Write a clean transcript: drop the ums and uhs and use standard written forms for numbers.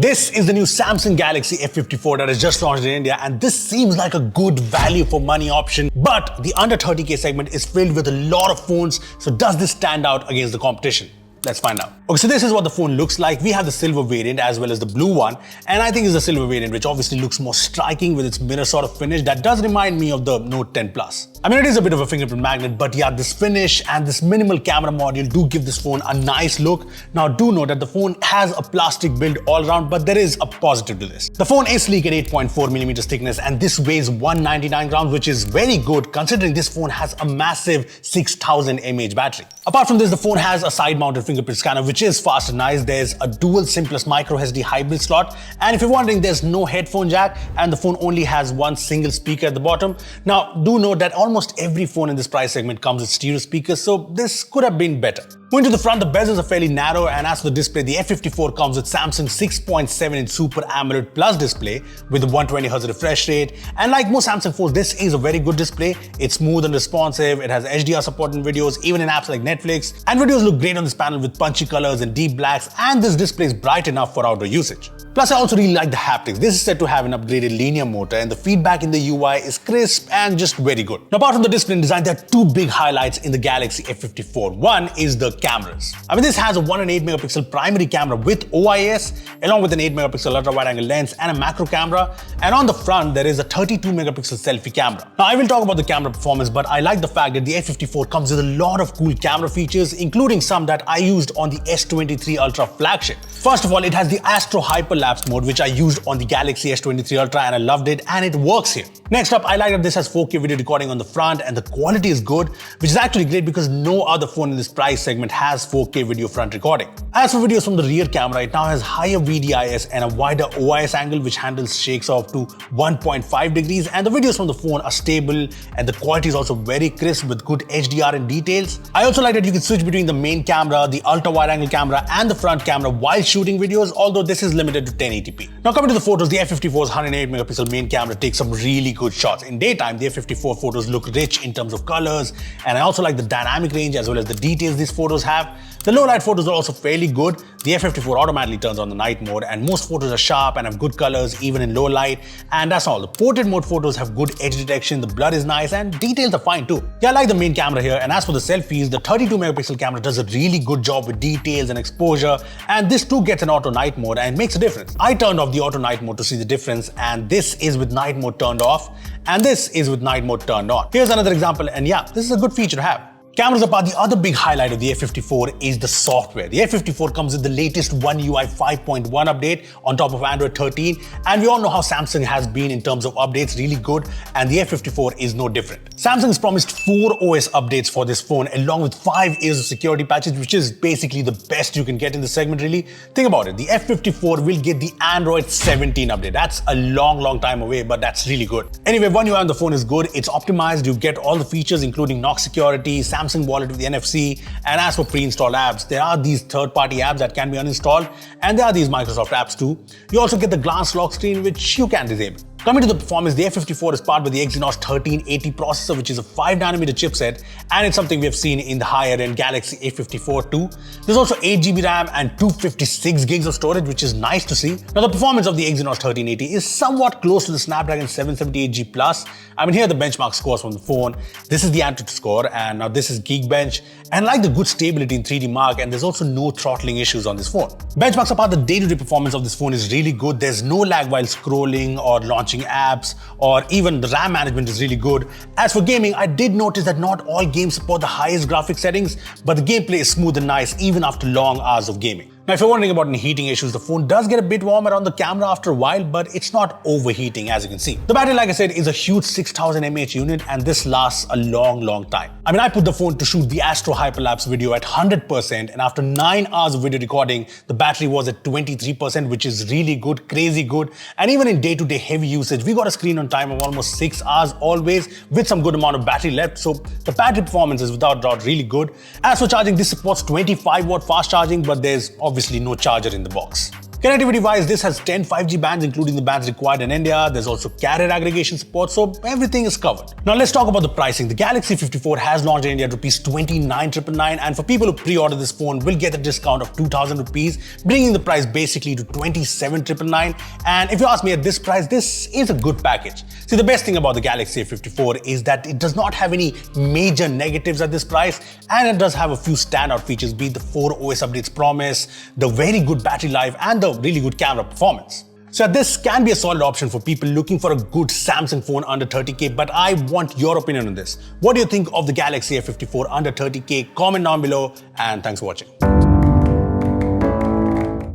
This is the new Samsung Galaxy F54 that has just launched in India, and this seems like a good value for money option, but the under 30k segment is filled with a lot of phones, so does this stand out against the competition? Let's find out. Okay, so this is what the phone looks like. We have the silver variant as well as the blue one, and I think it's the silver variant which obviously looks more striking with its mirror sort of finish that does remind me of the Note 10 Plus. I mean, it is a bit of a fingerprint magnet, but yeah, this finish and this minimal camera module do give this phone a nice look. Now, do note that the phone has a plastic build all around, but there is a positive to this. The phone is sleek at 8.4mm thickness, and this weighs 199 grams, which is very good considering this phone has a massive 6000 mAh battery. Apart from this, the phone has a side-mounted fingerprint scanner, which is fast and nice. There's a dual SIM plus micro SD hybrid slot, and if you're wondering, there's no headphone jack, and the phone only has one single speaker at the bottom. Now, do note that almost every phone in this price segment comes with stereo speakers, so this could have been better. Going to the front, the bezels are fairly narrow, and as for the display, the F54 comes with Samsung's 6.7-inch Super AMOLED Plus display with a 120Hz refresh rate. And like most Samsung phones, this is a very good display. It's smooth and responsive, it has HDR support in videos, even in apps like Netflix. And videos look great on this panel with punchy colors and deep blacks, and this display is bright enough for outdoor usage. Plus, I also really like the haptics. This is said to have an upgraded linear motor, and the feedback in the UI is crisp and just very good. Now, apart from the display and design, there are two big highlights in the Galaxy F54. One is the cameras. I mean, this has a 108 megapixel primary camera with OIS, along with an 8 megapixel ultra wide angle lens and a macro camera. And on the front, there is a 32 megapixel selfie camera. Now, I will talk about the camera performance, but I like the fact that the F54 comes with a lot of cool camera features, including some that I used on the S23 Ultra flagship. First of all, it has the Astro Hyperlapse mode, which I used on the Galaxy S23 Ultra, and I loved it, and it works here. Next up, I like that this has 4K video recording on the front, and the quality is good, which is actually great because no other phone in this price segment has 4K video front recording. As for videos from the rear camera, it now has higher VDIS and a wider OIS angle, which handles shakes of up to 1.5 degrees, and the videos from the phone are stable, and the quality is also very crisp with good HDR and details. I also like that you can switch between the main camera, the ultra wide angle camera, and the front camera while shooting videos, although this is limited to 1080p. Now, coming to the photos, the F54's 108 megapixel main camera takes some really good shots. In daytime, the F54 photos look rich in terms of colors, and I also like the dynamic range as well as the details these photos have. The low light photos are also fairly good. The F54 automatically turns on the night mode, and most photos are sharp and have good colors even in low light. And that's all. The portrait mode photos have good edge detection, the blur is nice, and details are fine too. Yeah, I like the main camera here, and as for the selfies, the 32 megapixel camera does a really good job with details and exposure, and this too gets an auto night mode and makes a difference. I turned off the auto night mode to see the difference, and this is with night mode turned off, and this is with night mode turned on. Here's another example, and yeah, this is a good feature to have. Cameras apart, the other big highlight of the F54 is the software. The F54 comes with the latest OneUI 5.1 update on top of Android 13, and we all know how Samsung has been in terms of updates, really good, and the F54 is no different. Samsung has promised 4 OS updates for this phone along with 5 years of security patches, which is basically the best you can get in the segment really. Think about it, the F54 will get the Android 17 update. That's a long time away, but that's really good. Anyway, OneUI on the phone is good. It's optimized, you get all the features including knock security, Samsung Wallet with the NFC, and as for pre-installed apps, there are these third-party apps that can be uninstalled, and there are these Microsoft apps too. You also get the glance lock screen, which you can disable. Coming to the performance, the F54 is powered by the Exynos 1380 processor, which is a 5nm chipset, and it's something we have seen in the higher-end Galaxy F54 too. There's also 8GB RAM and 256 gigs of storage, which is nice to see. Now, the performance of the Exynos 1380 is somewhat close to the Snapdragon 778G Plus. I mean, here are the benchmark scores from the phone. This is the Antutu score, and now this is Geekbench. And like the good stability in 3D Mark, and there's also no throttling issues on this phone. Benchmarks apart, the day-to-day performance of this phone is really good. There's no lag while scrolling or launching apps, or even the RAM management is really good. As for gaming, I did notice that not all games support the highest graphics settings, but the gameplay is smooth and nice even after long hours of gaming. Now, if you're wondering about any heating issues, the phone does get a bit warm around the camera after a while, but it's not overheating as you can see. The battery, like I said, is a huge 6000 mAh unit, and this lasts a long time. I mean, I put the phone to shoot the Astro Hyperlapse video at 100%, and after 9 hours of video recording, the battery was at 23%, which is really good, crazy good. And even in day-to-day heavy usage, we got a screen on time of almost 6 hours always, with some good amount of battery left, so the battery performance is without doubt really good. As for charging, this supports 25 watt fast charging, but there's obviously no charger in the box. Connectivity wise, this has 10 5G bands, including the bands required in India. There's also carrier aggregation support, so everything is covered. Now let's talk about the pricing. The Galaxy F54 has launched in India at rupees 29,999, and for people who pre-order this phone will get a discount of 2,000 rupees, bringing the price basically to 27,999. And if you ask me, at this price, this is a good package. See, the best thing about the Galaxy F54 is that it does not have any major negatives at this price, and it does have a few standout features, be it the 4 OS updates promise, the very good battery life, and the really good camera performance. So this can be a solid option for people looking for a good Samsung phone under 30k, but I want your opinion on this. What do you think of the Galaxy F54 under 30k? Comment down below, and thanks for watching.